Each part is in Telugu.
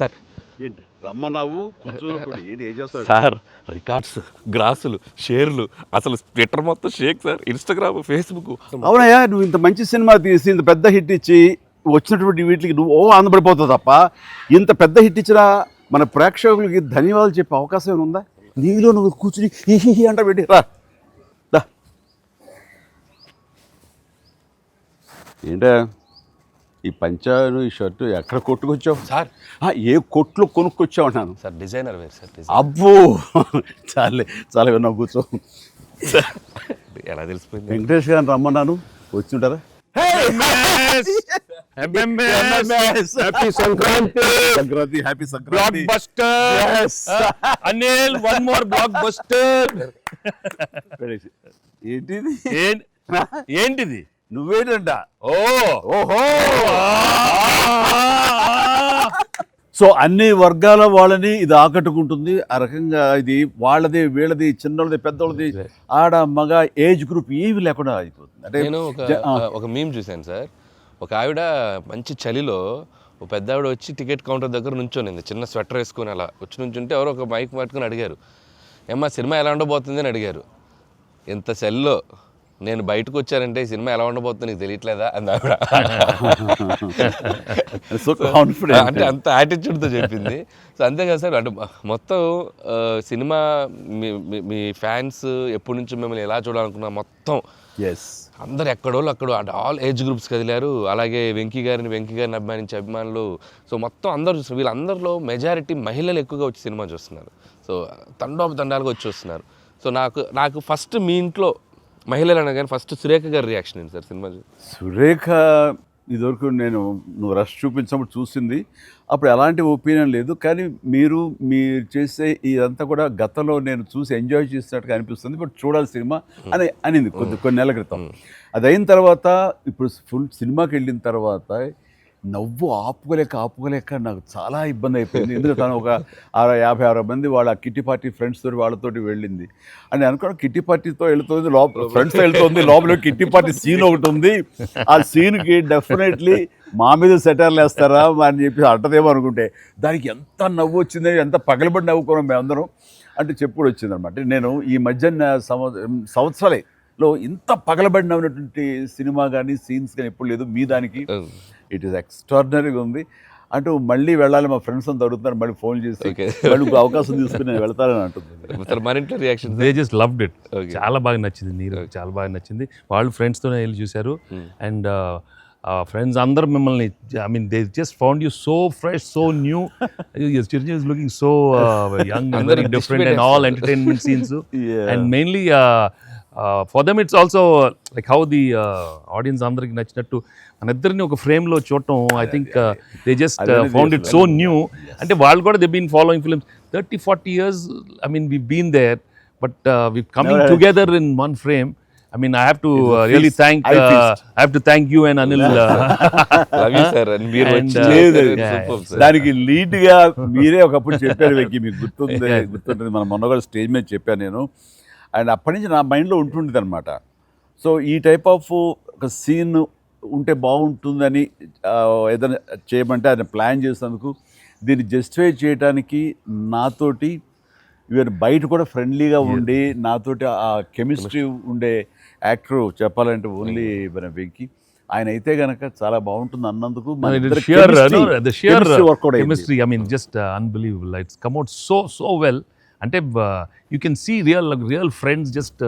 సార్ ఏంటి రమ్మన్నావు కూర్చున్నప్పుడు ఏంటి ఏం చేస్తావు? సార్ రికార్డ్స్, గ్రాసులు, షేర్లు, అసలు ట్విట్టర్ మొత్తం షేక్ సార్, ఇన్స్టాగ్రామ్, ఫేస్బుక్. అవునయ్యా, నువ్వు ఇంత మంచి సినిమా తీసి ఇంత పెద్ద హిట్ ఇచ్చి వచ్చినటువంటి వీటికి నువ్వు ఆనందపడిపోతావు తప్ప ఇంత పెద్ద హిట్ ఇచ్చినా మన ప్రేక్షకులకి ధన్యవాదాలు చెప్పే అవకాశం ఏమైనా ఉందా? నీలో నువ్వు కూర్చుని హీ అంట పెట్టి రా. ఏంటా ఈ పంచాను ఈ షర్టు ఎక్కడ కొట్టుకొచ్చావు సార్ ఏ కొట్లు కొనుక్కొచ్చావు అంటాను. సార్ డిజైనర్ వేరు సార్. అబ్బో చాలే చాలా విన్నావు, కూర్చో. ఎలా తెలిసిపోయింది? వెంకటేష్ గారిని రమ్మన్నాను, వచ్చి ఉంటారా? Happy Sankranti. Sankranti, happy Sankranti. Block buster Anil, one more block buster. ఏంటిది? ఏంటిది? నువ్వేంటంట? ఓహో. సో అన్ని వర్గాల వాళ్ళని ఇది ఆకట్టుకుంటుంది. ఆ రకంగా ఇది వాళ్ళది, వీళ్ళది, చిన్నది, పెద్దోళ్ళది, ఆడ, మగ, ఏజ్ గ్రూప్ ఏవి లేకుండా అయిపోతుంది. అంటే నేను ఒక మీమ్ చూశాను సార్. ఒక ఆవిడ మంచి చలిలో ఒక పెద్ద ఆవిడ వచ్చి టికెట్ కౌంటర్ దగ్గర నుంచోనింది, చిన్న స్వెటర్ వేసుకొని అలా వచ్చి నుంచుంటే ఎవరో ఒక మైక్ పట్టుకుని అడిగారు, ఏమ్మా సినిమా ఎలా ఉండబోతుంది అని అడిగారు. ఎంత చలిలో నేను బయటకు వచ్చానంటే ఈ సినిమా ఎలా ఉండబోతుందో నీకు తెలియట్లేదా అంది ఆవిడ. అంటే అంత యాటిట్యూడ్తో చెప్పింది. సో అంతేకాదు సార్, అంటే మొత్తం సినిమా మీ ఫ్యాన్స్ ఎప్పటి నుంచి మిమ్మల్ని ఎలా చూడాలనుకున్నా మొత్తం అందరు ఎక్కడోళ్ళు అక్కడ అంటే ఆల్ ఏజ్ గ్రూప్స్ కదిలారు. అలాగే వెంకీ గారిని అభిమానించే అభిమానులు, సో మొత్తం అందరూ చూస్తున్నారు. వీళ్ళందరిలో మెజారిటీ మహిళలు ఎక్కువగా వచ్చి సినిమా చూస్తున్నారు. సో తండాలుగా వచ్చి చూస్తున్నారు. సో నాకు ఫస్ట్ మీ ఇంట్లో మహిళలు అనగానే ఫస్ట్ సురేఖ గారి రియాక్షన్ ఏంటి సార్ సినిమా? సురేఖ ఇదివరకు నువ్వు రష్ చూపించినప్పుడు చూసింది, అప్పుడు ఎలాంటి ఒపీనియన్ లేదు. కానీ మీరు చేసే ఇదంతా కూడా గతంలో నేను చూసి ఎంజాయ్ చేసినట్టుగా అనిపిస్తుంది, బట్ చూడాలి సినిమా అనింది కొన్ని నెలల క్రితం. అది అయిన తర్వాత ఇప్పుడు ఫుల్ సినిమాకి వెళ్ళిన తర్వాత నవ్వు ఆపుకోలేక నాకు చాలా ఇబ్బంది అయిపోయింది. ఎందుకంటే తను ఒక 50-60 మంది వాళ్ళ కిట్టి పార్టీ ఫ్రెండ్స్ తోటి వాళ్ళతోటి వెళ్ళింది. అని అనుకోవడం కిట్టి పార్టీతో వెళుతుంది, ఫ్రెండ్స్తో వెళ్తుంది, లోపల కిట్టి పార్టీ సీన్ ఒకటి ఉంది. ఆ సీన్కి డెఫినెట్లీ మా మీద సెటర్లు వేస్తారా అని చెప్పి అంటదేమో అనుకుంటే దానికి ఎంత నవ్వు వచ్చింది, ఎంత పగలబడి నవ్వుకోవడం మేమందరం అంటే చెప్పుడు వచ్చిందనమాట. నేను ఈ మధ్య సంవత్సరాలలో ఇంత పగలబడి నవ్వినటువంటి సినిమా కానీ సీన్స్ కానీ ఎప్పుడు లేదు. మీ దానికి ఇట్ ఈస్ ఎక్స్ట్రాడినరీగా ఉంది. అంటూ మళ్ళీ వెళ్ళాలి, మా ఫ్రెండ్స్ అంతా అడుగుతున్నారు, మళ్ళీ ఫోన్ చేసి మళ్ళీ అవకాశం తీసుకుని నేను వెళ్తానని అంటుంది. They just loved it. చాలా బాగా నచ్చింది, నీరు చాలా బాగా నచ్చింది. వాళ్ళు ఫ్రెండ్స్తోనే వెళ్ళి చూశారు. అండ్ ఫ్రెండ్స్ అందరూ మిమ్మల్ని, I mean they just found you so fresh, so new. Chiranjeevi is looking so young and very different and all entertainment scenes. And mainly for them it's also like how the audience అందరికి నచ్చినట్టు మన ఇద్దరిని ఒక ఫ్రేమ్లో చూడటం. I think they just found it so new. అంటే వాళ్ళు కూడా they been following films 30-40 years. I mean we've been there, but we've coming together in one frame. I mean I have to really thank you and Anil. Love you sir. And మీరు దానికి లీడ్ గా మీరే ఒకప్పుడు చెప్పారు వెంకీ, మీకు గుర్తుంటుంది మన మొన్న కూడా స్టేజ్ మీద చెప్పాను నేను. అండ్ అప్పటి నుంచి నా మైండ్లో ఉంటుండేది అనమాట. సో ఈ టైప్ ఆఫ్ ఒక సీన్ ఉంటే బాగుంటుందని ఏదైనా చేయమంటే ఆయన ప్లాన్ చేసినందుకు, దీన్ని జస్టిఫై చేయడానికి నాతోటి ఈవెన్ బయట కూడా ఫ్రెండ్లీగా ఉండి నాతోటి ఆ కెమిస్ట్రీ ఉండే యాక్టర్ చెప్పాలంటే ఓన్లీ మన వెంకీ. ఆయన అయితే గనక చాలా బాగుంటుంది అన్నందుకు chemistry, I mean just unbelievable. It's come out so well. అంటే you can see real friends just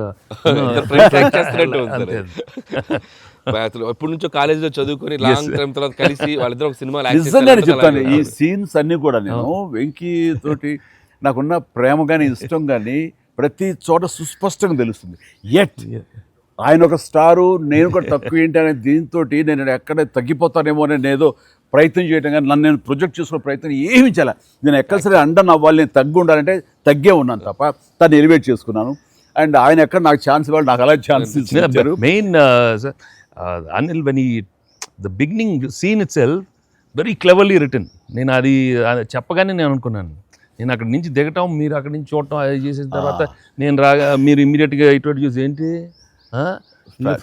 ఎప్పటి నుంచో కాలేజీలో చదువుకొని లాంగ్ టైం తర్వాత కలిసి వాళ్ళిద్దరు ఒక సినిమా. నిజంగానే చెప్తాను, ఈ సీన్స్ అన్ని కూడా నేను వెంకీ తోటి నాకున్న ప్రేమ కానీ ఇష్టం కానీ ప్రతి చోట సుస్పష్టంగా తెలుస్తుంది. ఎట్ ఆయన ఒక స్టారు, నేను కూడా తక్కువ ఏంటి అనే దీంతో నేను ఎక్కడ తగ్గిపోతానేమో అని నేను ఏదో ప్రయత్నం చేయటం కానీ నన్ను నేను ప్రొజెక్ట్ చేసుకునే ప్రయత్నం ఏమి చేయాలి. నేను ఎక్కడ సరే అండను అవ్వాలి, నేను తగ్గి ఉండాలంటే తగ్గే ఉన్నాను తప్ప తను ఎలివేట్ చేసుకున్నాను. అండ్ ఆయన ఎక్కడ నాకు ఛాన్స్ ఇవ్వాలి, నాకు అలా ఛాన్స్ ఇచ్చారు. Main Anil when the beginning scene it self very cleverly return. నేను అది చెప్పగానే నేను అనుకున్నాను, నేను అక్కడి నుంచి దిగటం, మీరు అక్కడి నుంచి చూడటం, అది చేసిన తర్వాత నేను రాగా మీరు ఇమ్మీడియట్గా ఇటువంటి చూసి ఏంటి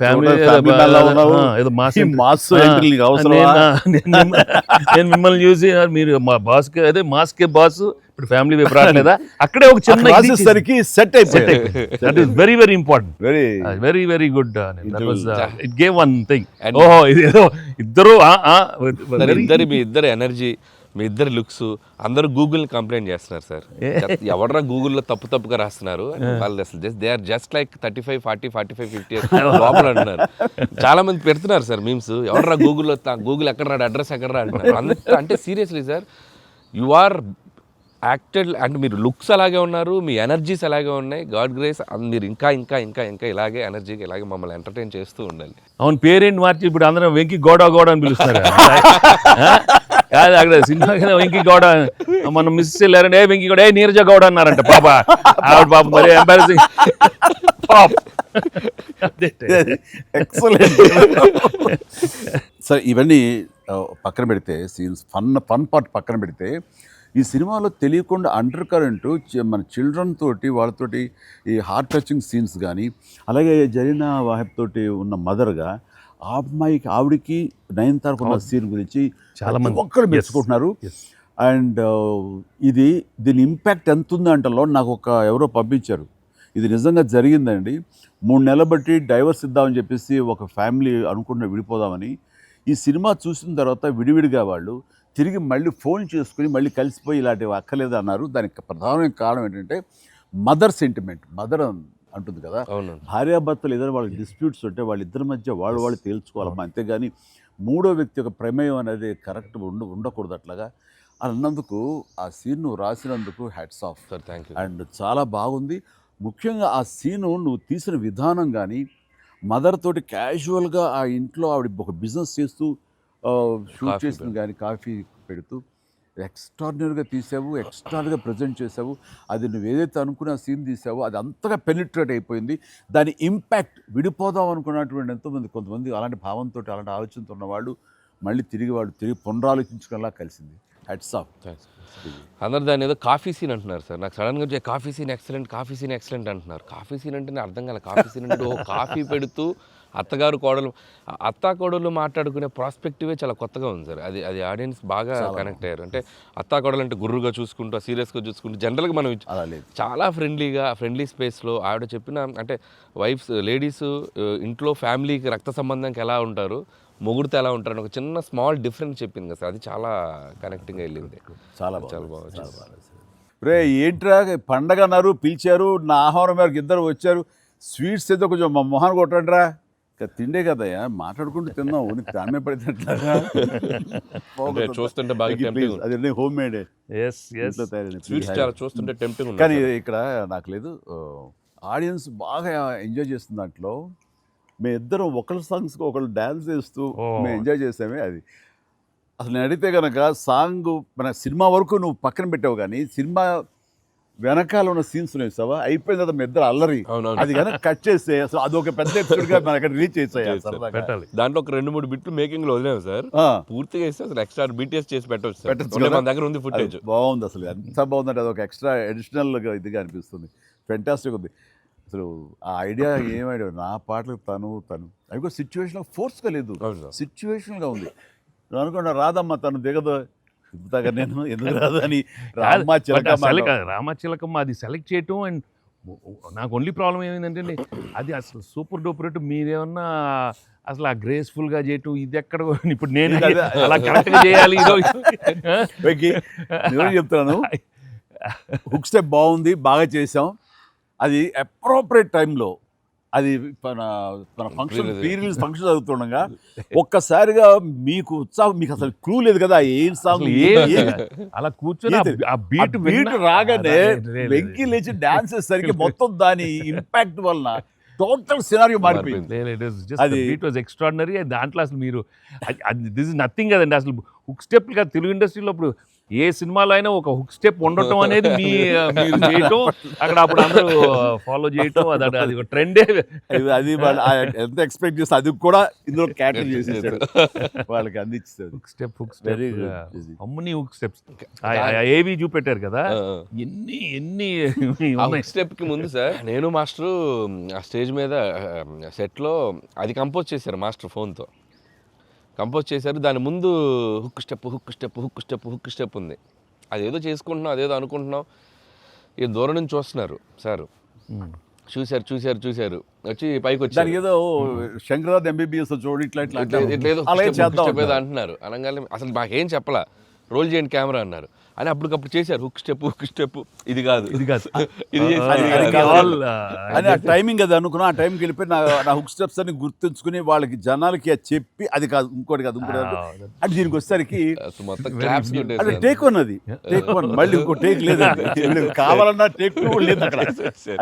ఫ్యామిలీ family man లా ఉన్నావు. ఏదో మాస్ ఈ mass entry నీకు అవసరమా? నేను మిమ్మల్ని చూసి మీరు మా బాస్ కి అదే మాస్ కే బాస్ ఇప్పుడు ఫ్యామిలీ వైపు రావట్లేదా అక్కడే ఒక చిన్న రాసేసరికి సెట్ అయిపోయింది. That is very very important, very very very good. It gave one thing. ఓహో ఇది ఏదో ఇద్దరు మీ ఇద్దరు ఎనర్జీ, మీ ఇద్దరు లుక్స్, అందరూ గూగుల్ కంప్లైంట్ చేస్తున్నారు సార్. ఎవడరా గూగుల్లో తప్పుగా రాస్తున్నారు వాళ్ళు, అసలు దే ఆర్ జస్ట్ లైక్ 35, 40, 45, 50 లోపల అంటున్నారు. చాలా మంది పెడుతున్నారు సార్ మీమ్స్, ఎవడరా గూగుల్లో గూగుల్ ఎక్కడ రాడు, అడ్రస్ ఎక్కడ రా అంటున్నారు. అంత అంటే seriously sir, you are acted అంటే మీరు లుక్స్ అలాగే ఉన్నారు, మీ ఎనర్జీస్ అలాగే ఉన్నాయి. గాడ్ గ్రేస్, మీరు ఇంకా ఇంకా ఇంకా ఇంకా ఇలాగే ఎనర్జీకి ఇలాగే మమ్మల్ని ఎంటర్టైన్ చేస్తూ ఉండాలి. అవును, పేరేంటి మార్చి ఇప్పుడు అందరం వెంకి గౌడ అని పిలుస్తారు. కాదు అక్కడ సినిమా వెంకి గౌడ, మనం మిస్ వెళ్ళారంటే వెంకి గౌడ, నీరజ గౌడ అన్నారంట. పాప ఆవిడ పాప మరి ఎంబారసింగ్. ఎక్సలెంట్. సరే, ఇవన్నీ పక్కన పెడితే, సీన్స్ ఫన్ పార్ట్ పక్కన పెడితే, ఈ సినిమాలో తెలియకుండా అండర్ కరెంట్ మన చిల్డ్రన్ తోటి వాళ్ళతోటి ఈ హార్ట్ టచింగ్ సీన్స్ కానీ, అలాగే జరీనా వాహిబ్ తోటి ఉన్న మదర్గా ఆ అమ్మాయికి ఆవిడికి నయనతారకు ఉన్న సీన్ గురించి చాలా మంది ఒక్కరు మెచ్చుకుంటున్నారు. అండ్ దీని ఇంపాక్ట్ ఎంత ఉంది అంటలో నాకు ఎవరో పంపించారు, ఇది నిజంగా జరిగిందండి. 3 నెలల బట్టి డైవర్స్ ఇద్దామని చెప్పేసి ఒక ఫ్యామిలీ అనుకుంటున్న విడిపోదామని, ఈ సినిమా చూసిన తర్వాత విడివిడిగా వాళ్ళు తిరిగి మళ్ళీ ఫోన్ చేసుకుని మళ్ళీ కలిసిపోయి ఇలాంటివి అక్కర్లేదు అన్నారు. దానికి ప్రధానమైన కారణం ఏంటంటే మదర్ సెంటిమెంట్. మదర్ అంటుంది కదా, భార్యాభర్తలు ఏదైనా వాళ్ళకి డిస్ప్యూట్స్ ఉంటే వాళ్ళిద్దరి మధ్య వాళ్ళు తేల్చుకోవాలమ్మా, అంతేగాని మూడో వ్యక్తి యొక్క ప్రమేయం అనేది కరెక్ట్ ఉండకూడదు. అట్లాగా అన్నందుకు ఆ సీన్ నువ్వు రాసినందుకు hats off sir, thank you. And చాలా బాగుంది. ముఖ్యంగా ఆ సీను నువ్వు తీసిన విధానం కానీ, మదర్ తోటి క్యాజువల్గా ఆ ఇంట్లో ఆవిడ ఒక బిజినెస్ చేస్తూ షూట్ చేసింది కానీ, కాఫీ పెడుతూ ఎక్స్ట్రాడినరీగా తీసావు, ఎక్స్ట్రాడినరీగా ప్రజెంట్ చేసావు. అది నువ్వు ఏదైతే అనుకున్న సీన్ తీసావో అది అంతగా పెనిట్రేట్ అయిపోయింది. దాని ఇంపాక్ట్ విడిపోదాం అనుకున్నటువంటి ఎంతోమంది, కొంతమంది అలాంటి భావంతో అలాంటి ఆలోచనతో ఉన్నవాళ్ళు మళ్ళీ తిరిగి పునరాలోచించుకునేలా కలిసింది. Hats off. అందరు దాన్ని ఏదో కాఫీ సీన్ అంటున్నారు సార్. నాకు సడన్గా వచ్చే కాఫీ సీన్ ఎక్సలెంట్ అంటున్నారు. కాఫీ సీన్ అంటే అర్థం కాలే. కాఫీ సీన్ అంటే కాఫీ పెడుతూ అత్తా కోడలు మాట్లాడుకునే ప్రాస్పెక్టివే చాలా కొత్తగా ఉంది సార్. అది ఆడియన్స్ బాగా కనెక్ట్ అయ్యారు. అంటే అత్తా కోడలు అంటే గుర్రుగా చూసుకుంటూ, సీరియస్గా చూసుకుంటూ, జనరల్గా మనం చాలా ఫ్రెండ్లీ స్పేస్లో ఆవిడ చెప్పిన, అంటే లేడీస్ ఇంట్లో ఫ్యామిలీకి రక్త సంబంధానికి ఎలా ఉంటారు, మొగుడితో ఎలా ఉంటారని ఒక చిన్న స్మాల్ డిఫరెన్స్ చెప్పింది కదా సార్. అది చాలా కనెక్టింగ్గా వెళ్ళింది. చాలా బాగుంది. రే ఏంట్రా పండగ అన్నారు, పిలిచారు, నా ఆహ్వానం మేరకు ఇద్దరు వచ్చారు, స్వీట్స్ ఏదో కొంచెం మా మొహాన్ని కొట్టండిరా. తిండే కదయ్యా, మాట్లాడుకుంటూ తిన్నాం, దాన్నే పడితేట్లాగా చూస్తుంటే బాగా అదే హోమ్ మేడ్ చూస్తుంటే టెంప్టింగ్. కానీ ఇక్కడ నాకు లేదు, ఆడియన్స్ బాగా ఎంజాయ్ చేస్తున్న దాంట్లో మేము ఇద్దరం ఒకళ్ళ సాంగ్స్కి ఒకళ్ళు డ్యాన్స్ చేస్తూ మేము ఎంజాయ్ చేసామే. అది అసలు నేను అడిగితే కనుక సాంగ్ మన సినిమా వరకు నువ్వు పక్కన పెట్టావు, కానీ సినిమా వెనకాల ఉన్న సీన్స్ వేసావా, అయిపోయిన తర్వాత మీ ఇద్దరు అల్లరి, అది కనుక కట్ చేస్తే అసలు అదొక పెద్ద ఎపిసోడ్గా మన అక్కడ రీచ్ చేసాయి. దాంట్లో ఒక 2-3 బిట్లు మేకింగ్ లో వదిలేము సార్. పూర్తిగా వేస్తే అసలు ఎక్స్ట్రా బీటీఎస్ చేసి పెట్టచ్చు. మన దగ్గర ఉంది ఫుటేజ్. బాగుంది, అసలు ఎంత బాగుందంటే అదొక ఎక్స్ట్రా అడిషనల్గా ఇదిగా అనిపిస్తుంది. ఫెంటాస్టిక్ ఉంది అసలు. ఆ ఐడియా ఏం ఐడియా, నా పాటలు తను అవి కూడా సిచ్యువేషన్ ఫోర్స్గా లేదు, సిచ్యువేషన్గా ఉంది. నువ్వు అనుకున్నా రాదమ్మా తను దిగదు, చెప్తాగా నేను ఎందుకు రాదు అని. రామచిలకమ్మ అది సెలెక్ట్ చేయటం. అండ్ నాకు ఓన్లీ ప్రాబ్లం ఏమైందంటే అది అసలు సూపర్ డూపర్ రేటు. మీరేమన్నా అసలు ఆ గ్రేస్ఫుల్గా చేయటం, ఇది ఎక్కడ ఇప్పుడు నేను అలా కరెక్ట్గా చేయాలి. నేను చెప్తాను, హుక్ స్టెప్ బాగుంది, బాగా చేసాం. అది అప్రోప్రియేట్ టైంలో, అది మన ఫంక్షన్ రీరిలీజ్ ఫంక్షన్ జరుగుతుండగా ఒక్కసారిగా మీకు ఉత్సాహం, మీకు అసలు క్లూ లేదు కదా ఏం సాంగ్, అలా కూర్చొని ఆ బీట్ రాగానే వెంకీ లేచి డాన్స్ చేసేసరికి మొత్తం దాని ఇంపాక్ట్ వలన టోటల్ సినారియో మారిపోయింది. అది ఇట్ వాజ్ ఎక్స్ట్రాడినరీ. దాంట్లో అసలు మీరు దిస్ ఇస్ నథింగ్ కదండి. అసలు హుక్ స్టెప్ కదా తెలుగు ఇండస్ట్రీలో ఇప్పుడు ఏ సినిమాలో అయినా ఒక హుక్ స్టెప్ ఉండటం అనేది మీరు చేయటం, అక్కడ అప్పుడు అందరూ ఫాలో చేయటం, అది ఒక ట్రెండే. అది వాళ్ళు ఎంత ఎక్స్పెక్ట్ చేస్తే అది కూడా ఇందులో క్యాటర్ చేసేసాడు, వాళ్ళకి అందించాడు. Hook step Very good. అమ్మని హుక్ స్టెప్స్ ఏవి చూపెట్టారు కదా, ఎన్ని స్టెప్ కి ముందు సార్ నేను మాస్టరు ఆ స్టేజ్ మీద సెట్లో అది కంపోజ్ చేశారు మాస్టర్ ఫోన్తో కంపోజ్ చేశారు. దాని ముందు hook step hook step hook step hook step ఉంది. అదేదో చేసుకుంటున్నాం, అదేదో అనుకుంటున్నాం. ఈ దూరం నుంచి చూస్తున్నారు సార్, చూశారు వచ్చి పైకి వచ్చి దానికి ఏదో శంకరాద్ ఎంబీబీఎస్ చూడు ఇట్లా ఇట్లా ఇట్లేదో అలాగే చేద్దాం ఏదో అంటున్నారు. అనగానే అసలు మాకేం చెప్పలా, రోల్ చేయండి కెమెరా అన్నారు. అని అప్పటికప్పుడు చేశారు హుక్ స్టెప్ ఇది కాదు ఇది కాదు ఇది అని ఆ టైమింగ్ అది అనుకున్నా. ఆ టైంకి వెళ్ళిపోయి నా హుక్ స్టెప్స్ అని గుర్తుంచుకుని వాళ్ళకి జనాలకి అది చెప్పి అది కాదు ఇంకోటి కాదు అంటే దీనికి వచ్చేసరికి మొత్తం క్లాప్స్ అది టేక్ వన్, అది టేక్ వన్, మళ్ళీ ఇంకో టేక్ లేదు, కావాలన్నా టేక్ టూ లేదు అక్కడ.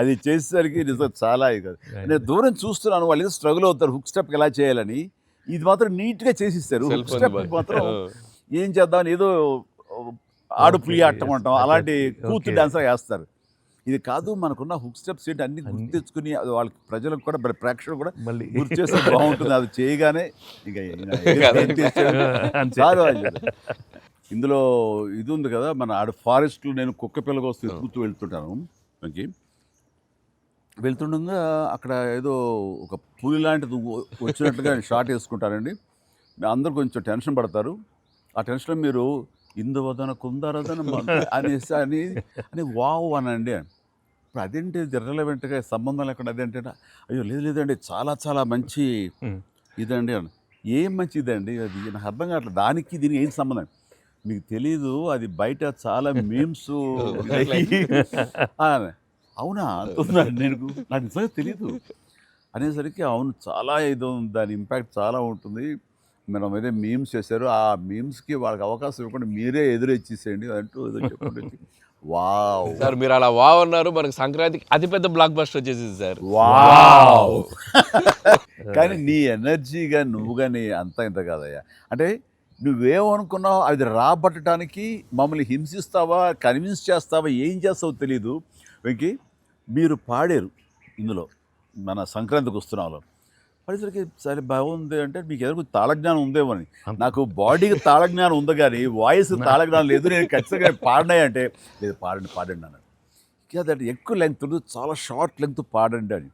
అది చేసేసరికి నిజం చాలా ఇది కాదు. నేను దూరం చూస్తున్నాను, వాళ్ళు ఏదో స్ట్రగుల్ అవుతారు హుక్ స్టెప్ ఎలా చేయాలని. ఇది మాత్రం నీట్గా చేసిస్తారు. హుక్ స్టెప్ మాత్రం ఏం చేద్దామని ఏదో ఆడుపులి ఆటమంటాం అలాంటి కూతు డాన్సర్ వేస్తారు. ఇది కాదు, మనకున్న హుక్ స్టెప్స్ ఏంటి అన్ని గుర్తు తెచ్చుకుని అది వాళ్ళకి ప్రజలకు కూడా ప్రేక్షకులు కూడా మళ్ళీ గుర్తు చేస్తే బాగుంటుంది. అది చేయగానే ఇక ఇందులో ఇది ఉంది కదా, మన ఆడ ఫారెస్ట్లో నేను కుక్క పిల్లగా వస్తే కూతూ వెళ్తుంటాను. మనకి వెళ్తుండగా అక్కడ ఏదో ఒక పులి లాంటిది వచ్చినట్టుగా షార్ట్ వేసుకుంటానండి. అందరూ కొంచెం టెన్షన్ పడతారు. ఆ టెన్షన్లో మీరు ఇందువదన కుందరదన అనేసి అని వావ్ అనండి. ఇప్పుడు అదేంటి ఇర్రెలవెంట్గా సంబంధం లేకుండా అదేంటే అయ్యో లేదండి చాలా చాలా మంచి ఇదండి అని. ఏం మంచిదండి అది నాకు అర్థం కావట్లేదు. దానికి దీనికి ఏం సంబంధం మీకు తెలీదు. అది బయట చాలా మీమ్స్ అవునా అంటున్నాను నేను, నాకు నిజంగా తెలీదు అనేసరికి అవును చాలా ఇది దాని ఇంపాక్ట్ చాలా ఉంటుంది. మనం ఏదో మీమ్స్ చేశారు, ఆ మీమ్స్కి వాళ్ళకి అవకాశం ఇవ్వకుండా మీరే ఎదురొచ్చేసేయండి అంటూ ఏదో చెప్పండి. వావ్ సార్ మీరు అలా వావ్ అన్నారు, మనకి సంక్రాంతికి అతిపెద్ద బ్లాక్ బస్టర్ వచ్చేసింది సార్. వావ్ కానీ నీ ఎనర్జీగా నువ్వు కానీ అంత ఇంత కాదయ్యా. అంటే నువ్వేమనుకున్నావు అది రాబట్టడానికి మమ్మల్ని హింసిస్తావా కన్విన్స్ చేస్తావా ఏం చేస్తావో తెలీదు. వెంకీ మీరు పాడారు ఇందులో మన సంక్రాంతికి వస్తున్నాలో పరిసరికి సరే బాగుంది అంటే మీకు ఏదో తాళజ్ఞానం ఉందేమో అని. నాకు బాడీకి తాళజ్ఞానం ఉంది కానీ వాయిస్ తాళజ్ఞానం లేదు. నేను ఖచ్చితంగా పాడినాయి అంటే లేదు పాడండి అన్నాడు. కాదంటే ఎక్కువ లెంగ్త్ చాలా షార్ట్ లెంగ్త్ పాడండి అని.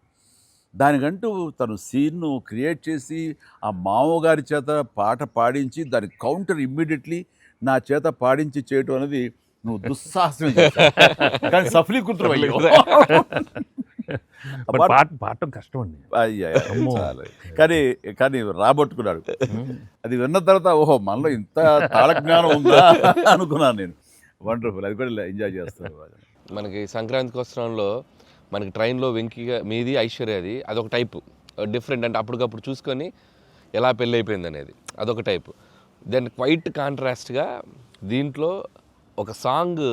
దానికంటూ తను సీన్ను క్రియేట్ చేసి ఆ మామగారి చేత పాట పాడించి దాని కౌంటర్ ఇమ్మీడియట్లీ నా చేత పాడించి చేయటం అనేది నువ్వు దుస్సాహసం కానీ సఫలీకృతం పాడటం కష్టం అండి. కానీ రాబట్టుకున్నాడు. అది విన్న తర్వాత ఓహో మనలో ఇంత తాళజ్ఞానం ఉందా అనుకున్నాను నేను. వండర్ఫుల్, అది కూడా ఎంజాయ్ చేస్తాను. మనకి సంక్రాంతికి వస్త్రంలో మనకి ట్రైన్లో వెంకీగా మీది ఐశ్వర్యది అదొక టైపు డిఫరెంట్, అంటే అప్పటికప్పుడు చూసుకొని ఎలా పెళ్ళి అయిపోయింది అనేది అదొక టైపు. దెన్ క్వైట్ కాంట్రాస్ట్గా దీంట్లో ఒక సాంగ్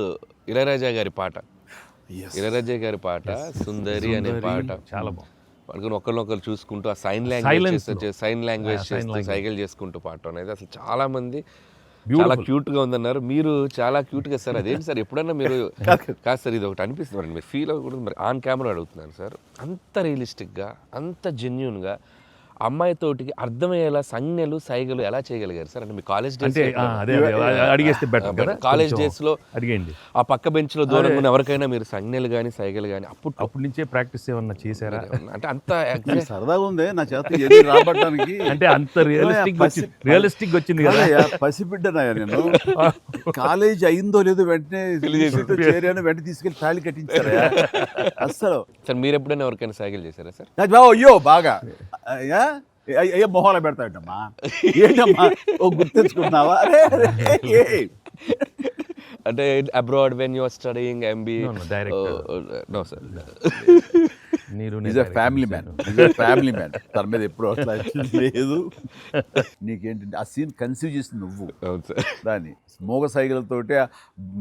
ఇళయరాజా గారి పాట, ఇళయరాజా గారి పాట సుందరి అనే పాట చాలా బాగుంది. వాళ్ళకి ఒకరినొకరు చూసుకుంటూ ఆ సైన్ లాంగ్వేజ్ చేస్తూ సైకిల్ చేసుకుంటూ పాట అనేది అసలు చాలా మంది చాలా క్యూట్గా ఉందన్నారు. మీరు చాలా క్యూట్గా సార్. అదేంటి సార్ ఎప్పుడన్నా మీరు కాదు సార్ ఇది ఒకటి అనిపిస్తుంది మీరు ఫీల్ అవ్వకూడదు మరి ఆన్ కెమెరా అడుగుతున్నాను సార్. అంత రియలిస్టిక్గా అంత జెన్యూన్గా అమ్మాయితోటికి అర్థమయ్యేలా సంజ్ఞలు సైగలు ఎలా చేయగలిగారు సార్? అంటే మీ కాలేజ్ డేస్ కాలేజ్ డేస్లో అడిగండి ఆ పక్క బెంచ్లో దూరంగా ఉన్న ఎవరికైనా మీరు సంజ్ఞలు కానీ సైగలు కానీ అప్పటి నుంచే ప్రాక్టీస్ ఏమన్నా చేశారా? అంటే అంత సరదాగా ఉంది నా చేత రాబట్టడానికి. అంటే అంత రియలిస్టిక్ వచ్చింది కదా. పసిబిడ్డనాయా నేను. కాలేజ్ అయిందో లేదో వెంటనే చేరాను, వెంటనే తీసుకెళ్ళి తాళి కట్టించారా అస్సలు. సార్ మీరు ఎప్పుడైనా ఎవరికైనా సైకిల్ చేశారా సార్? అయ్యో బాగా ఏ మొహాలు పెడతాడమ్మా ఏంటమ్మా ఓ గుర్తించుకున్నావా? అంటే abroad when you are studying MBA? No sir, family man తన మీద ఎప్పుడు అట్లా లేదు. నీకేంటి ఆ సీన్ కన్సీవ్ చేసింది నువ్వు. దాన్ని మోగ సైకిల్తోటి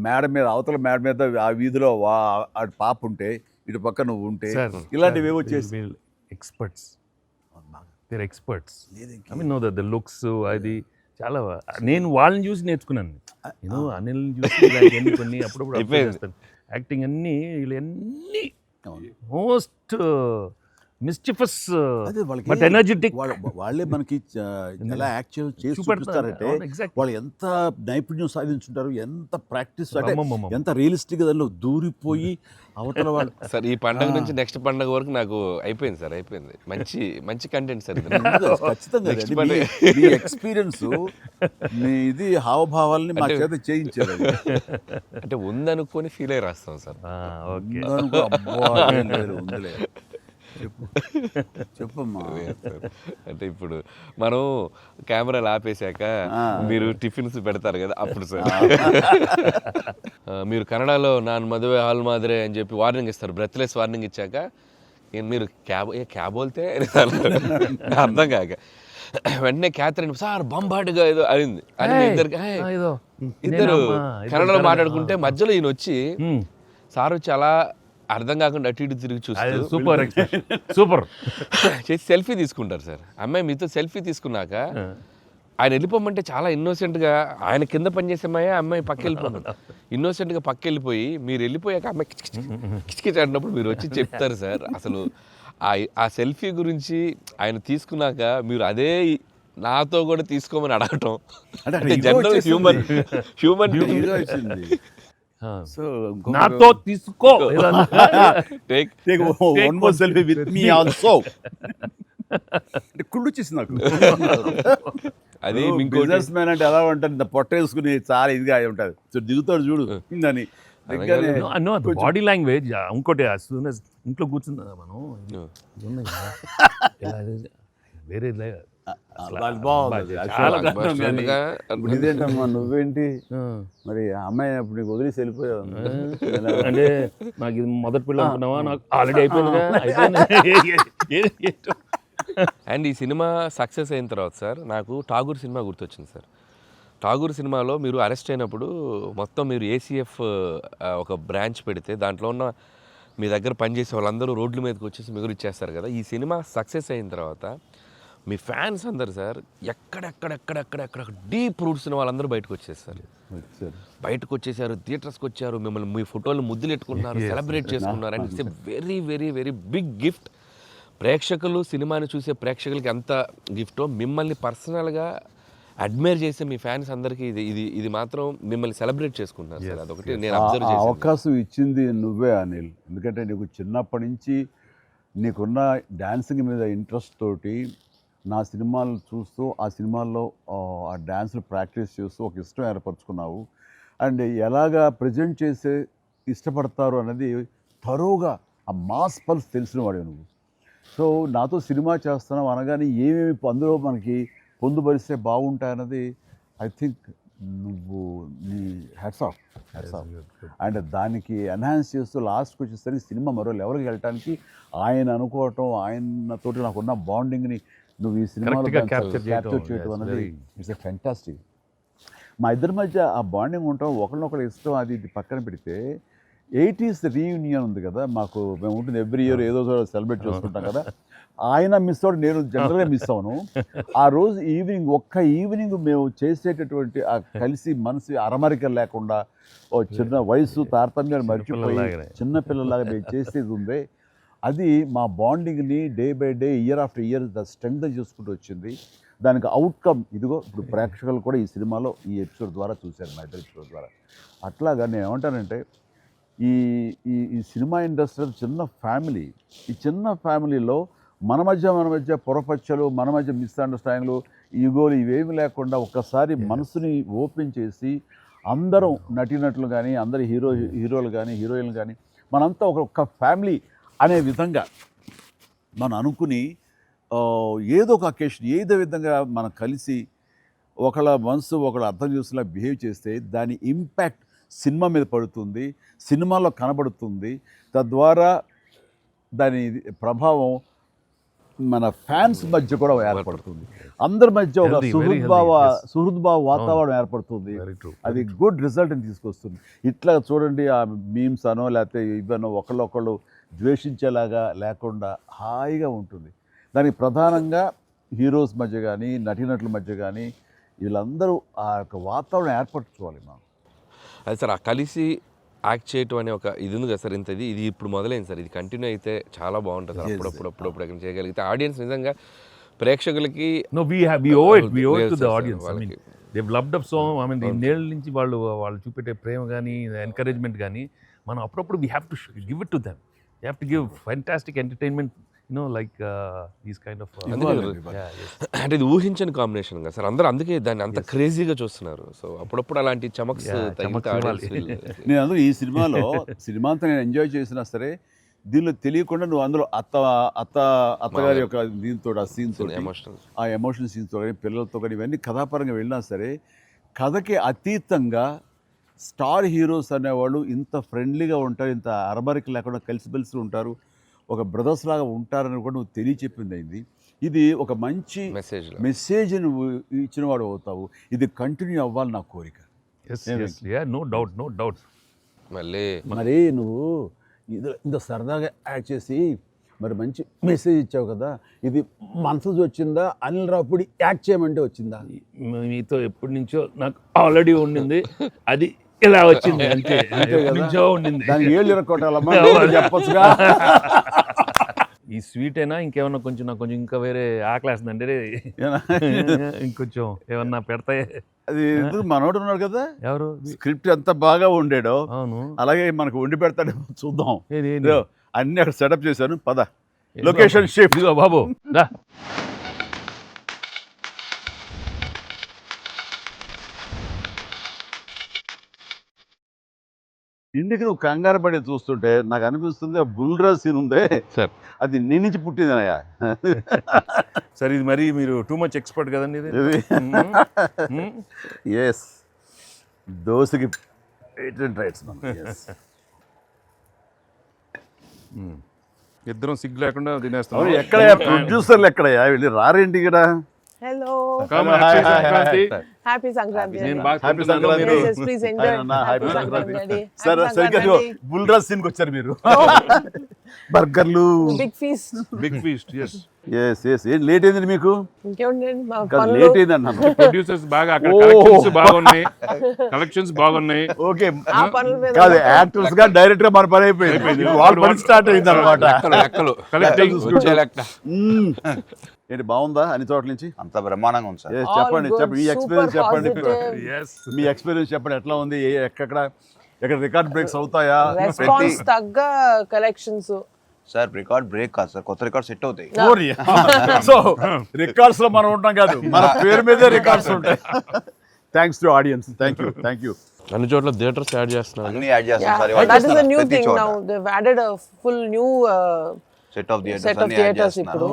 మేడ మీద అవతల మేడ మీద ఆ వీధిలో ఆ పాప ఉంటే ఇటు పక్క నువ్వు ఉంటే ఇలాంటివి ఏవో చేసి experts. They're experts. I mean, no, the looks, అది చాలా నేను వాళ్ళని చూసి నేర్చుకున్నాను. నేను అనిల్ని చూసి ఇలాంటివన్నీ కొన్ని అప్పుడప్పుడు observe చేస్తాను. యాక్టింగ్ అన్నీ వీళ్ళన్నీ మోస్ట్ మిస్చిఫస్ అదే వాళ్ళకి బట్ ఎనర్జెటిక్ వాళ్ళే మనకి ఎలా యాక్ట్ చేసి చూపిస్తారంటే వాళ్ళు ఎంత నైపుణ్యం సాధించుంటారు, ఎంత ప్రాక్టీస్ అంటే ఎంత రియలిస్టిక్ దానిలో దూరిపోయి అవతల వాళ్ళు. సార్ ఈ పండగ నుంచి నెక్స్ట్ పండగ వరకు నాకు అయిపోయింది సార్, అయిపోయింది. మంచి మంచి కంటెంట్ సార్ ఇది. ఖచ్చితంగా Next అది పండగ. మీ ఎక్స్పీరియన్స్ మీ ఇది హావభావాలని మా చేత చేయించారు. అది. అంటే ఉందనుకొని ఫీల్ అయ్యి రాస్తాం సార్. ఓకే. ఉందనుకో, అబ్బా, ఏం లేదు, ఉందిలే. చెప్పు చెప్పమ్మా. అంటే ఇప్పుడు మనం కెమెరాలు ఆపేశాక మీరు టిఫిన్స్ పెడతారు కదా అప్పుడు సార్. మీరు కన్నడలో నాన్ మదువే హాల్ మాదిరే అని చెప్పి వార్నింగ్ ఇస్తారు, బ్రెత్లెస్ వార్నింగ్ ఇచ్చాక మీరు క్యాబ్ బోల్తే అర్థం కాక వెంటనే క్యాథరిన్ సార్ బంబాటుగా ఏదో అయింది అని ఇద్దరు కన్నడలో మాట్లాడుకుంటే మధ్యలో ఈయన వచ్చి సార్ వచ్చి అలా అర్థం కాకుండా అటు ఇటు తిరిగి చూస్తారు, సూపర్ సూపర్ చేసి సెల్ఫీ తీసుకుంటారు సార్. అమ్మాయి మీతో సెల్ఫీ తీసుకున్నాక ఆయన వెళ్ళిపోమంటే చాలా ఇన్నోసెంట్గా, ఆయన కింద పనిచేసే అమ్మాయి పక్క వెళ్ళిపోమంట ఇన్నోసెంట్గా పక్క వెళ్ళిపోయి మీరు వెళ్ళిపోయాక అమ్మాయి కిచకిచ అంటున్నప్పుడు మీరు వచ్చి చెప్తారు సార్. అసలు ఆ సెల్ఫీ గురించి ఆయన తీసుకున్నాక మీరు అదే నాతో కూడా తీసుకోమని అడగటం అంటే జనరల్ హ్యూమన్ సో నాతో తీసుకో take one more selfie with me also. కుళ్ళు వచ్చేసి నాకు. అది బిజినెస్ మ్యాన్ అంటే ఎలా ఉంటుంది, ఇంత పొట్ట వేసుకుని చాలా ఇదిగా ఉంటుంది. సో దిగుతాడు చూడు అని బాడీ లాంగ్వేజ్. ఇంకోటి ఇంట్లో కూర్చున్నా మనం వేరే ఇదేంటమ్మా నువ్వేంటి మరి అమ్మాయి అప్పుడు నీకు వదిలేసి వెళ్ళిపోయావు అంటే నాకు ఇది మొదటి పిల్ల అనుకున్నావా, నాకు ఆల్రెడీ అయిపోయింది. అండ్ ఈ సినిమా సక్సెస్ అయిన తర్వాత సార్ నాకు ఠాగూర్ సినిమా గుర్తొచ్చింది సార్. ఠాగూర్ సినిమాలో మీరు అరెస్ట్ అయినప్పుడు మొత్తం మీరు ఏసీఎఫ్ ఒక బ్రాంచ్ పెడితే దాంట్లో ఉన్న మీ దగ్గర పనిచేసే వాళ్ళందరూ రోడ్ల మీదకి వచ్చేసి మిగులు ఇచ్చేస్తారు కదా. ఈ సినిమా సక్సెస్ అయిన తర్వాత మీ ఫ్యాన్స్ అందరు సార్ ఎక్కడెక్కడెక్కడెక్కడెక్కడ డీప్ రూట్స్ వాళ్ళందరూ బయటకు వచ్చేసారు, బయటకు వచ్చేసారు, థియేటర్స్కి వచ్చారు, మిమ్మల్ని మీ ఫోటోలు ముద్దులు ఎట్టుకున్నారు, సెలబ్రేట్ చేసుకున్నారు. And it's a very very very big gift. ప్రేక్షకులు సినిమాని చూసే ప్రేక్షకులకి ఎంత గిఫ్టో మిమ్మల్ని పర్సనల్గా అడ్మైర్ చేసే మీ ఫ్యాన్స్ అందరికీ ఇది ఇది ఇది మాత్రం మిమ్మల్ని సెలబ్రేట్ చేసుకుంటున్నారు సార్. అదొకటి నేను అబ్జర్వ్ చేశాను. అవకాశం ఇచ్చింది నువ్వే అనిల్. ఎందుకంటే నీకు చిన్నప్పటి నుంచి నీకున్న డ్యాన్సింగ్ మీద ఇంట్రెస్ట్ తోటి నా సినిమాలు చూస్తూ ఆ సినిమాల్లో ఆ డ్యాన్స్లు ప్రాక్టీస్ చేస్తూ ఒక ఇష్టం ఏర్పరచుకున్నావు. అండ్ ఎలాగా ప్రజెంట్ చేసే ఇష్టపడతారు అనేది తరోగా ఆ మాస్ పల్స్ తెలిసిన వాడే నువ్వు. సో నాతో సినిమా చేస్తున్నావు అనగానే ఏమేమి అందులో మనకి పొందుపరిస్తే బాగుంటాయన్నది ఐ థింక్ నువ్వు నీ హ్యాట్స్ ఆఫ్. అండ్ దానికి ఎన్హాన్స్ చేస్తూ లాస్ట్కి వచ్చేసరికి సినిమా మరో లెవెల్కి వెళ్ళటానికి ఆయన అనుకోవటం, ఆయనతోటి నాకున్న బాండింగ్ని నువ్వు ఈ సినిమాలో క్యాప్చర్ చేయటం అనేది ఇట్స్ ఎ ఫెంటాస్టిక్. మా ఇద్దరి మధ్య ఆ బాండింగ్ ఉండటం, ఒకరినొకరు ఇష్టం, అది ఇది పక్కన పెడితే 80s రీయూనియన్ ఉంది కదా మాకు, మేము ఉంటుంది ఎవ్రీ ఇయర్ ఏదో సెలబ్రేట్ చేసుకుంటాం కదా. ఆయన మిస్ అవుట్, నేను జనరల్గా మిస్ అవును. ఆ రోజు ఈవినింగ్ ఒక్క ఈవినింగ్ మేము చేసేటటువంటి ఆ కలిసి మనసు అరమరికలు లేకుండా ఓ చిన్న వయసు తారతమ్యాలు మర్చిపోయి చిన్నపిల్లలాగా మేము చేసేది ఉందే, అది మా బాండింగ్ని day by day year after year the strength చేసుకుంటూ వచ్చింది. దానికి అవుట్కమ్ ఇదిగో ఇప్పుడు ప్రేక్షకులు కూడా ఈ సినిమాలో ఈ ఎపిసోడ్ ద్వారా చూశారు, మా ఇద్దరు ఎపిసోడ్ ద్వారా. అట్లాగా నేను ఏమంటానంటే ఈ ఈ సినిమా ఇండస్ట్రీ చిన్న ఫ్యామిలీ. ఈ చిన్న ఫ్యామిలీలో మన మధ్య పొరపచ్చలు, మన మధ్య మిస్అండర్స్టాండింగ్లు, ఈగోలు ఇవేమి లేకుండా ఒక్కసారి మనసుని ఓపెన్ చేసి అందరం నటినట్లు కానీ, అందరు హీరోలు కానీ హీరోయిన్లు కానీ మనంతా ఒక ఫ్యామిలీ అనే విధంగా మనం అనుకుని ఏదో ఒక అకేషన్ ఏదో విధంగా మనం కలిసి ఒకళ్ళ మనసు ఒకళ్ళ అర్థం చేసుకులా బిహేవ్ చేస్తే దాని ఇంపాక్ట్ సినిమా మీద పడుతుంది, సినిమాలో కనబడుతుంది. తద్వారా దాని ప్రభావం మన ఫ్యాన్స్ మధ్య కూడా ఏర్పడుతుంది, అందరి మధ్య ఒక సుహృద్భావ వాతావరణం ఏర్పడుతుంది. అది గుడ్ రిజల్ట్ని తీసుకొస్తుంది. ఇట్లా చూడండి, ఆ మీమ్స్ అనో లేకపోతే ఇవన్నో ఒకళ్ళొకళ్ళు ద్వేషించేలాగా లేకుండా హాయిగా ఉంటుంది. దానికి ప్రధానంగా హీరోస్ మధ్య కానీ నటీనటుల మధ్య కానీ వీళ్ళందరూ ఆ యొక్క వాతావరణం ఏర్పరచుకోవాలి మనం. అది సార్ ఆ కలిసి యాక్ట్ చేయటం అనే ఒక ఇది ఉంది కదా సార్, ఇది ఇప్పుడు మొదలైంది సార్, ఇది కంటిన్యూ అయితే చాలా బాగుంటుంది సార్. అప్పుడప్పుడు ఎక్కడ చేయగలిగితే ఆడియన్స్ నిజంగా ప్రేక్షకులకి No, we owe it to the audience. I mean, they've loved up so. I mean, ఇన్నేళ్ళ నుంచి వాళ్ళు చూపెట్టే ప్రేమ కానీ ఎంకరేజ్మెంట్ కానీ మనం అప్పుడప్పుడు we have to give it to them. You have to give fantastic entertainment, like these kind of. అంటే ఇది ఊహించని కాంబినేషన్ కదా సార్, అందరూ అందుకే దాన్ని అంత క్రేజీగా చూస్తున్నారు. సో అప్పుడప్పుడు అలాంటి చమక్స్ నేను అందులో ఈ సినిమాలో సినిమా అంతా నేను ఎంజాయ్ చేసినా సరే, దీనిలో తెలియకుండా నువ్వు అందులో అత్తగారి యొక్క దీంతో ఆ సీన్తో ఆ ఎమోషనల్ సీన్స్తో కానీ పిల్లలతో కానీ ఇవన్నీ కథాపరంగా వెళ్ళినా సరే, కథకి అతీతంగా స్టార్ హీరోస్ అనేవాళ్ళు ఇంత ఫ్రెండ్లీగా ఉంటారు, ఇంత అరబరికి లేకుండా కలిసిమెలిసి ఉంటారు, ఒక బ్రదర్స్ లాగా ఉంటారని కూడా నువ్వు తెలియచెప్పింది అయింది. ఇది ఒక మంచి మెసేజ్ నువ్వు ఇచ్చిన వాడు అవుతావు. ఇది కంటిన్యూ అవ్వాలి నా కోరిక. No doubt. మరి నువ్వు ఇంత సరదాగా యాక్ట్ చేసి మరి మంచి మెసేజ్ ఇచ్చావు కదా, ఇది మనసు వచ్చిందా, అనిల్ రావుపూడి యాక్ట్ చేయమంటే వచ్చిందా? మీతో ఎప్పటి నుంచో నాకు ఆల్రెడీ ఉండింది, అది ఇలా వచ్చింది అంతే. నుంచో ఉండింది, దానికి ఏళ్ళు ఇరక్కొట్టాలమ్మా చెప్పొచ్చుగా. ఈ స్వీట్ అయినా ఇంకేమన్నా కొంచెం నాకు కొంచెం ఇంకా వేరే ఆకలేస్తుందంటే ఇంకొంచెం ఏమన్నా పెడతాయి. అది మనోడు ఉన్నాడు కదా, ఎవరు స్క్రిప్ట్ ఎంత బాగా ఉండేడో అవును అలాగే మనకు వండి పెడతాడు, చూద్దాం. అన్ని అక్కడ సెటప్ చేశాను, పద లొకేషన్ షిఫ్ట్ బాబు రా. ఇంటికి నువ్వు కంగారు పడి చూస్తుంటే నాకు అనిపిస్తుంది, ఆ బుల్రాజ్ సీన్ ఉందే సార్, అది నీ నుంచి పుట్టిందనయ్యా. సరే ఇది మరి మీరు టూ మచ్ ఎక్స్పర్ట్ కదండి ఇది. ఎస్, దోశకి పేటెంట్ రైట్స్. ఇద్దరం సిగ్గు లేకుండా తినేస్తాం. ఎక్కడయ్యా ప్రొడ్యూసర్లు, ఎక్కడయ్యా వెళ్ళి రారేంటి ఇక్కడ? Hello. Happy Sankranti. Happy Sankranti. Yes, please enjoy. Happy Sankranti. సరే సరిగ్గా బుల్రాజ్ సీన్ కి వచ్చారు మీరు. బర్గర్లు, Big feast. ఎస్ ఏం లేట్ అయింది మీకు? ఇంకేముందండి మా లేట్ పనులు. అయింది అన్నాను. ప్రొడ్యూసర్స్ బాగా అక్కడ కలెక్షన్స్ బాగున్నాయి. ఓకే, ఆ పనుల మీద కాదు యాక్టర్స్ గా డైరెక్ట్ గా మన పని అయిపోయింది, వాళ్ళ పని స్టార్ట్ అయింది అనమాట. ఏంటి బాగుందా అన్ని చోట్ల నుంచి? అంత బ్రహ్మాండంగా ఉంది సార్. చెప్పండి చెప్పండి, ఈ ఎక్స్పీరియన్స్ Super చెప్పండి, positive. మీ ఎక్స్పీరియన్స్ చెప్పండి, ఎట్లా ఉంది, ఎక్కడ రికార్డ్ బ్రేక్స్ అవుతాయా? రెస్పాన్స్ తగ్గ కలెక్షన్స్. సార్ రికార్డ్ బ్రేక్ కాదు సార్, కొత్త రికార్డ్ సెట్ అవుతాయి. సో రికార్డ్స్ లో మనం ఉంటాం కాదు, మన పేరు మీదే రికార్డ్స్ ఉంటాయి. Thanks to audience, thank you. అన్ని చోట్ల థియేటర్స్ యాడ్ చేస్తున్నారు, అన్ని యాడ్ చేస్తాం sir. That is a new thing now. They've added a full new set of set of theaters ఇప్పుడు.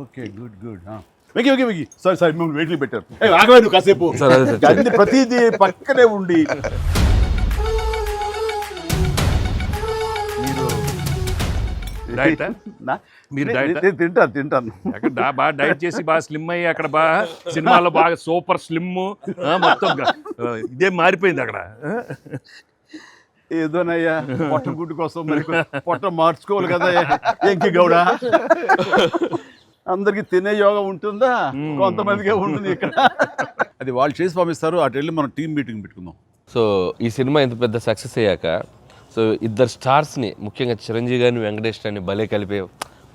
Okay good. వెకి సారీ మిమ్మల్ని వెయిట్లు పెట్టారు. ఆగలేదు కాసేపు, అన్ని ప్రతిదీ పక్కనే ఉండి. తింటాను అక్కడ బాగా డైట్ చేసి బాగా స్లిమ్ అయ్యి అక్కడ బాగా సినిమాలో బాగా సూపర్ స్లిమ్ మొత్తం ఇదే మారిపోయింది అక్కడ. ఏదోనయ్యా పొట్ట గుడ్డు కోసం మరి పొట్ట మార్చుకోవాలి కదా ఎంకి గౌడ. అందరికి తినే యోగం ఉంటుందా? కొంతమందికే ఉంటుంది ఇక్కడ. అది వాళ్ళు చేసి పంపిస్తారు, అటు వెళ్ళి మనం టీం మీటింగ్ పెట్టుకుందాం. సో ఈ సినిమా ఇంత పెద్ద సక్సెస్ అయ్యాక, సో ఇద్దరు స్టార్స్ని ముఖ్యంగా చిరంజీవి గారిని వెంకటేష్ గారిని భలే కలిపి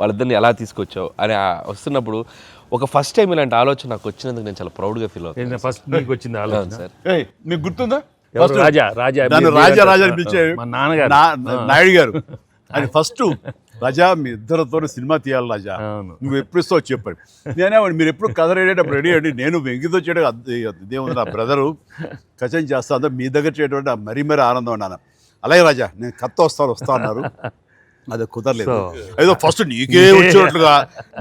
వాళ్ళిద్దరిని ఎలా తీసుకొచ్చావు అని వస్తున్నప్పుడు ఒక ఫస్ట్ టైం ఇలాంటి ఆలోచన నాకు వచ్చినందుకు నేను చాలా ప్రౌడ్గా ఫీల్ అవుతాను. ఫస్ట్ మీకు వచ్చింది ఆలోచన సార్. మీకు గుర్తుందా? రాజా పిలిచారు మా నాన్నగారు, నాయుడు గారు. అది ఫస్ట్ రాజా మీ ఇద్దరితో సినిమా తీయాలి రాజా, నువ్వు ఎప్పుడు ఇస్తావు చెప్పాడు. నేనే మీరు ఎప్పుడు కథ రెడేటప్పుడు రెడీ అండి, నేను వెంకితో చేయడం ఇదేముంది, నా బ్రదరు కచన్ చేస్తా, అంతా మీ దగ్గర చేయడం మరీ ఆనందం అన్నాను. అలాగే రాజా నేను కథ వస్తా అన్నారు, అది కుదరలేదు. ఏదో ఫస్ట్ నీకే వచ్చేటట్లుగా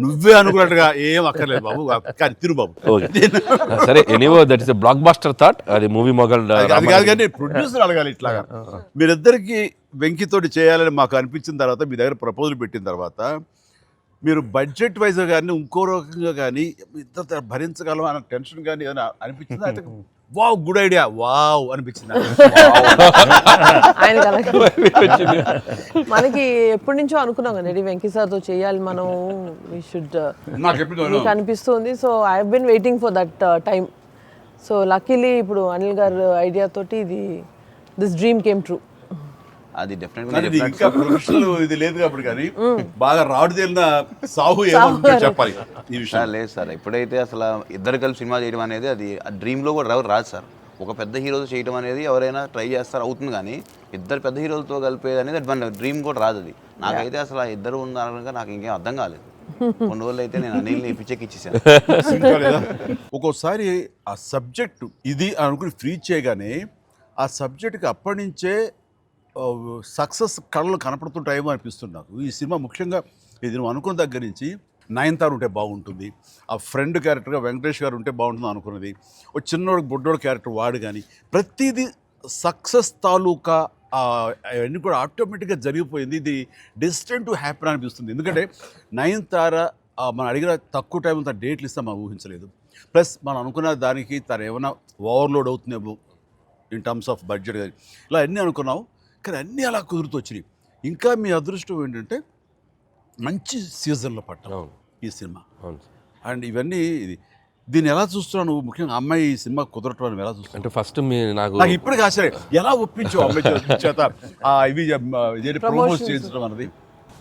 నువ్వే అనుకున్నట్టుగా ఏం అక్కర్లేదు బాబు, కానీ తిరు బాబు. సరే, anyway that is a blockbuster thought. అది మూవీ మొగల్ అది కాదు, కానీ ప్రొడ్యూసర్ అడగాలి ఇట్లాగా. మీరిద్దరికి వెంకితోటి చేయాలని మాకు అనిపించిన తర్వాత, మీ దగ్గర ప్రపోజల్ పెట్టిన తర్వాత, మీరు బడ్జెట్ వైజ్ కానీ ఇంకో రకంగా కానీ ఇద్దరు భరించగలం అన్న టెన్షన్ కానీ ఏదైనా అనిపించిందా? అయితే వావ్ గుడ్ ఐడియా వావ్ అనిపించింది ఆయన మనకి ఎప్పటి నుంచో అనుకున్నాం కదా వెంకీ సార్తో చేయాలి మనం, వి షుడ్. నాకు అనిపిస్తుంది. So I have been waiting for that time. So luckily ఇప్పుడు అనిల్ గారు ఐడియా తోటి దిస్ డ్రీమ్ కేమ్ ట్రూ. అది డెఫినెట్గా కానీ ఇది ఇంకా ప్రొఫెషనల్ ఇది లేదు కాబట్టి కానీ బాగా రాడు తేలిన సాహు ఏమో చెప్పాలి ఈ విషయం. సార్ లేదు సార్, ఎప్పుడైతే అసలు ఇద్దరు కలిసి సినిమా చేయడం అనేది అది డ్రీమ్లో కూడా రాదు సార్. ఒక పెద్ద హీరోతో చేయడం అనేది ఎవరైనా ట్రై చేస్తారు అవుతుంది, కానీ ఇద్దరు పెద్ద హీరోలతో కలిపేది అనేది అది మన డ్రీమ్ కూడా రాదు. అది నాకైతే అసలు ఆ ఇద్దరు ఉన్నారనగా నాకు ఇంకేం అర్థం కాలేదు. కొన్ని రోజులు అయితే నేను అనిల్ని పిచ్చెక్కిచ్చేసాను. ఒక్కోసారి ఆ సబ్జెక్టు ఇది అనుకుని ఫ్రీ చేయగానే ఆ సబ్జెక్ట్కి అప్పటి నుంచే సక్సెస్ కళలు కనపడుతుంటాయేమో అనిపిస్తుంది నాకు. ఈ సినిమా ముఖ్యంగా ఇది నువ్వు అనుకున్న దగ్గర నుంచి నయనతార ఉంటే బాగుంటుంది, ఆ ఫ్రెండ్ క్యారెక్టర్గా వెంకటేష్ గారు ఉంటే బాగుంటుంది అనుకున్నది, ఒక చిన్నోడు బుడ్డోడు క్యారెక్టర్ వాడు, కానీ ప్రతిదీ సక్సెస్ తాలూకా అవన్నీ కూడా ఆటోమేటిక్గా జరిగిపోయింది. ఇది డెస్టిన్ టు హ్యాపీ అనిపిస్తుంది. ఎందుకంటే నయనతార మనం అడిగిన తక్కువ టైం అంత డేట్లు ఇస్తాం మనం ఊహించలేదు. ప్లస్ మనం అనుకున్న దానికి తను ఏమైనా ఓవర్లోడ్ అవుతుందేమో ఇన్ టర్మ్స్ ఆఫ్ బడ్జెట్ కానీ ఇలా అన్నీ అనుకున్నాం, కానీ అన్నీ అలా కుదురుతూ వచ్చినాయి. ఇంకా మీ అదృష్టం ఏంటంటే మంచి సీజన్లో పట్టాం ఈ సినిమా. అండ్ ఇవన్నీ దీన్ని ఎలా చూస్తున్నావు నువ్వు? ముఖ్యంగా అమ్మాయి ఈ సినిమా కుదరటం అని ఎలా చూస్తావు? అంటే ఫస్ట్ నాకు ఇప్పటికి ఆశ్చర్యం, ఎలా ఒప్పించావు అమ్మాయి చేత ఇవి ప్రమోట్ చేయించడం అన్నది?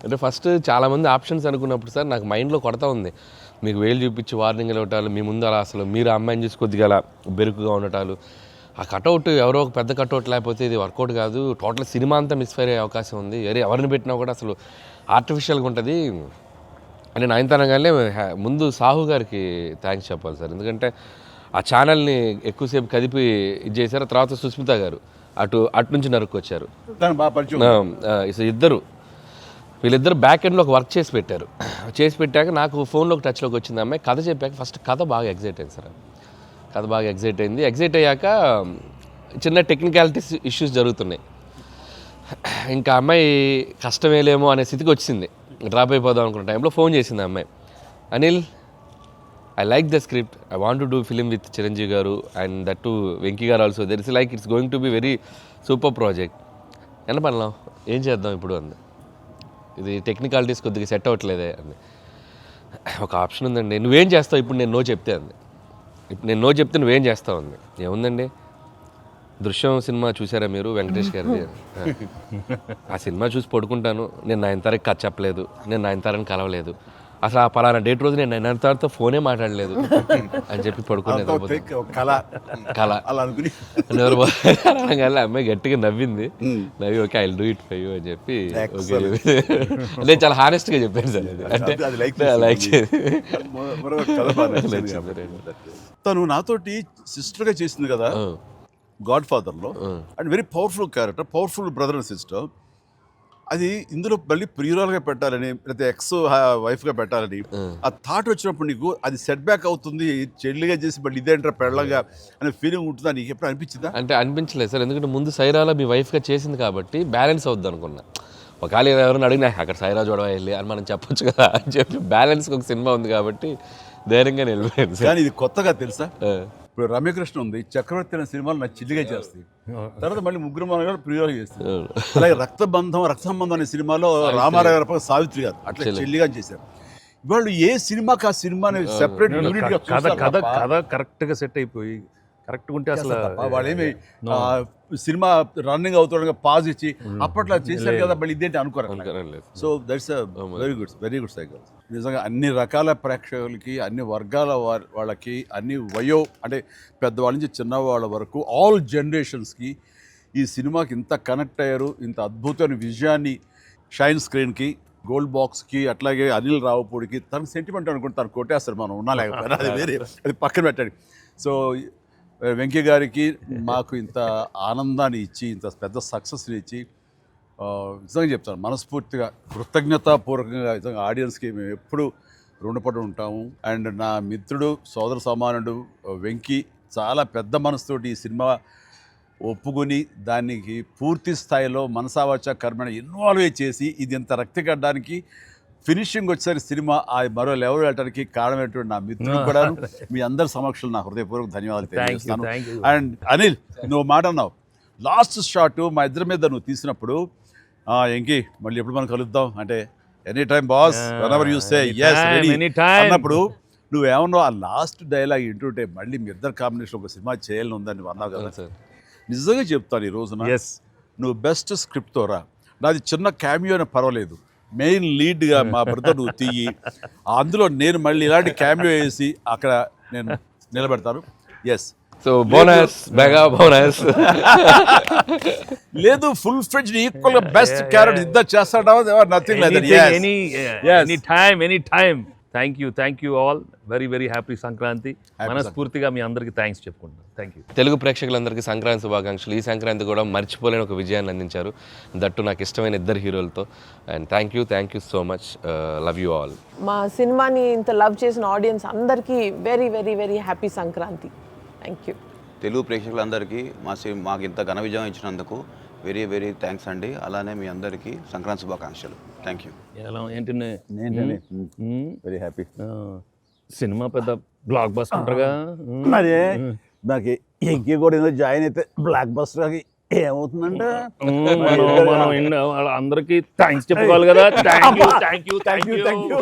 అంటే ఫస్ట్ చాలామంది ఆప్షన్స్ అనుకున్నప్పుడు సార్ నాకు మైండ్లో కొడతా ఉంది, మీకు వేలు చూపించి వార్నింగ్ ఇవ్వటాలు, మీ ముందు అలా అసలు మీరు అమ్మాయిని చూసి కొద్దిగా అలా బెరుకుగా ఉండటాలు, ఆ కటౌట్ ఎవరో ఒక పెద్ద కటౌట్ లేకపోతే ఇది వర్కౌట్ కాదు, టోటల్ సినిమా అంతా మిస్ఫైర్ అయ్యే అవకాశం ఉంది, ఎవరిని పెట్టినా కూడా అసలు ఆర్టిఫిషియల్గా ఉంటుంది అని నయనతారగానే ముందు సాహు గారికి థ్యాంక్స్ చెప్పాలి సార్. ఎందుకంటే ఆ ఛానల్ని ఎక్కువసేపు కదిపి ఇది చేశారు. తర్వాత సుస్మిత గారు అటు నుంచి నరుక్కొచ్చారు. వీళ్ళిద్దరు బ్యాక్ ఎండ్లో ఒక వర్క్ చేసి పెట్టారు. చేసి పెట్టాక నాకు ఫోన్లోకి టచ్లోకి వచ్చింది అమ్మాయి. కథ చెప్పాక ఫస్ట్ కథ బాగా ఎగ్జైట్ అయింది సార్. కథ బాగా ఎగ్జైట్ అయింది. ఎగ్జైట్ అయ్యాక చిన్న టెక్నికాలిటీస్ ఇష్యూస్ జరుగుతున్నాయి. ఇంకా అమ్మాయి కష్టమేలేమో అనే స్థితికి వచ్చింది. డ్రాప్ అయిపోదాం అనుకున్న టైంలో ఫోన్ చేసింది అమ్మాయి, Anil I like the script, I want to do film with Chiranjeevi గారు అండ్ దట్ టు వెంకీ గారు also, there is like it's going to be very super project. ఎంత పడలాం ఏం చేద్దాం ఇప్పుడు అంది. ఇది టెక్నికాలిటీస్ కొద్దిగా సెట్ అవ్వట్లేదే అంది. ఒక ఆప్షన్ ఉందండి, నువ్వేం చేస్తావు ఇప్పుడు నేను నో చెప్తే అంది. ఇప్పుడు నేను నో చెప్తే నువ్వేం చేస్తావు అంది. ఏముందండి, దృశ్యం సినిమా చూసారా మీరు వెంకటేష్ గారిది? ఆ సినిమా చూసి పడుకుంటాను, నేను నయనతారకి కథ చెప్పలేదు, నేను నయనతారని కలవలేదు, అసలు ఆ పలానా డేట్ రోజు నేను నయనతారతో ఫోనే మాట్లాడలేదు అని చెప్పి పడుకునేది. కళ అనగానే అమ్మాయి గట్టిగా నవ్వింది. నవ్వి okay I will do it for you అని చెప్పి ఓకే నేను చాలా హానెస్ట్గా చెప్పాను సార్. అది అంటే లైక్ తను నాతోటి సిస్టర్గా చేసింది కదా గాడ్ ఫాదర్లో, and very powerful character, powerful brother and sister. అది ఇందులో మళ్ళీ ప్రియురాలుగా పెట్టాలని లేకపోతే ఎక్స్ వైఫ్గా పెట్టాలని ఆ థాట్ వచ్చినప్పుడు నీకు అది సెట్ బ్యాక్ అవుతుంది, చెల్లిగా చేసి మళ్ళీ ఇదేంటారా పెళ్ళగా అనే ఫీలింగ్ ఉంటుందా నీకు ఎప్పుడు అనిపించిందా? అంటే అనిపించలేదు సార్, ఎందుకంటే ముందు సైరాలో మీ వైఫ్గా చేసింది కాబట్టి బ్యాలెన్స్ అవుద్ది అనుకున్నా. ఒకవేళ ఎవరైనా అడిగినా అక్కడ సైరా చూడవా వెళ్ళి అని మనం చెప్పొచ్చు కదా అని చెప్పి బ్యాలెన్స్కి ఒక సినిమా ఉంది కాబట్టి ధైర్యంగా వెళ్ళిపోయింది. కానీ ఇది కొత్తగా తెలుసా, ఇప్పుడు రమ్యకృష్ణ ఉంది, చక్రవర్తి అనే సినిమాలు నాకు చిల్లిగా చేస్తాయి, తర్వాత మళ్ళీ ముగ్గురు మనగారు ప్రియులు చేస్తారు. అలాగే రక్త సంబంధం అనే సినిమాలో రామారావు గారు సావిత్రి గారు అట్లా చెల్లిగా చేశారు. వాళ్ళు ఏ సినిమాకి ఆ సినిమాని సెపరేట్ కథ కరెక్ట్గా సెట్ అయిపోయి కరెక్ట్గా ఉంటే అసలు వాళ్ళేమి సినిమా రన్నింగ్ అవుతుండగా పాజ్ ఇచ్చి అప్పట్లో చేశారు కదా మళ్ళీ ఇదేంటి అనుకోరు. So that's very good cycle. నిజంగా అన్ని రకాల ప్రేక్షకులకి, అన్ని వర్గాల వాళ్ళకి, అన్ని అంటే పెద్దవాళ్ళ నుంచి చిన్నవాళ్ళ వరకు ఆల్ జనరేషన్స్కి ఈ సినిమాకి ఇంత కనెక్ట్ అయ్యారు. ఇంత అద్భుతమైన విజయాన్ని షైన్ స్క్రీన్కి, గోల్డ్ బాక్స్కి, అట్లాగే అనిల్ రావుపూడికి తనకు సెంటిమెంట్ అనుకుంటే తను కొట్టేస్తారు, మనం ఉన్నా లేకపోయినా అది వేరే, అది పక్కన పెట్టండి. సో వెంకీ గారికి మాకు ఇంత ఆనందాన్ని ఇచ్చి, ఇంత పెద్ద సక్సెస్ని ఇచ్చి నిజంగా చెప్తాను మనస్ఫూర్తిగా కృతజ్ఞతాపూర్వకంగా నిజంగా ఆడియన్స్కి మేము ఎప్పుడు రుణపడి ఉంటాము. అండ్ నా మిత్రుడు సోదర సమానుడు వెంకీ చాలా పెద్ద మనసుతోటి ఈ సినిమా ఒప్పుకొని దానికి పూర్తి స్థాయిలో మనసావాచ కర్మణ ఇన్వాల్వ్ చేసి ఇది ఇంత రక్తికడ్డానికి ఫినిషింగ్ వచ్చేసరి సినిమా ఆ మరో లెవెల్ వెళ్ళడానికి కారణమైనటువంటి నా మిత్రుడు కూడా మీ అందరి సమక్షంలో నా హృదయపూర్వక ధన్యవాదాలు తెలియజేస్తాను. అండ్ అనిల్, నువ్వు మాట అన్నావు లాస్ట్ షాట్ మా ఇద్దరి మీద నువ్వు తీసినప్పుడు, ఎంకి మళ్ళీ ఎప్పుడు మనం కలుద్దాం అంటే any time boss, whenever you say yes ready అన్నప్పుడు నువ్వేమన్నా ఆ లాస్ట్ డైలాగ్ వింటుంటే మళ్ళీ మీ ఇద్దరు కాంబినేషన్ ఒక సినిమా చేయాలని ఉందని నువ్వు అన్నావు కదా సార్ నిజంగా చెప్తాను ఈ రోజున ఎస్ నువ్వు బెస్ట్ స్క్రిప్ట్తో రా నాది చిన్న క్యామియో అని పర్వాలేదు మెయిన్ లీడ్గా మా బ్రదర్ నువ్వు తీయి అందులో నేను మళ్ళీ ఇలాంటి క్యామియో వేసి అక్కడ నేను నిలబెడతాను yes so bonus mega bonus లేదు ఫుల్ ఫ్రెండ్ ఈక్వల్ గా బెస్ట్ క్యారెక్టర్ ఇద్దరు చేస్తాడా nothing like any time thank you all very happy Sankranti మనస్ఫూర్తిగా మీ అందరికి థ్యాంక్స్ చెప్పుకుంటున్నాను థ్యాంక్ యూ తెలుగు ప్రేక్షకులందరికీ సంక్రాంతి శుభాకాంక్షలు. ఈ సంక్రాంతి కూడా మర్చిపోలేని ఒక విజయాన్ని అందించారు, దట్టు నాకు ఇష్టమైన ఇద్దరు హీరోలతో. And thank you so much. Love you all. మా సినిమాని ఇంత లవ్ చేసిన ఆడియన్స్ అందరికీ very happy Sankranti. Thank you. Telugu ప్రేక్షకులందరికీ మాకు ఇంత ఘన విజయం ఇచ్చినందుకు వెరీ థ్యాంక్స్ అండి. అలానే మీ అందరికీ సంక్రాంతి శుభాకాంక్షలు. Thank you. ఎలా ఏంటి వెరీ హ్యాపీ సినిమా పెద్ద బ్లాక్ బస్టర్గా మరి నాకు ఇంకే కూడా ఏదో జాయిన్ అయితే బ్లాక్ బస్టర్ ఏమవుతుందంటే మనం అందరికీ థ్యాంక్స్ చెప్పుకోవాలి కదా. Thank you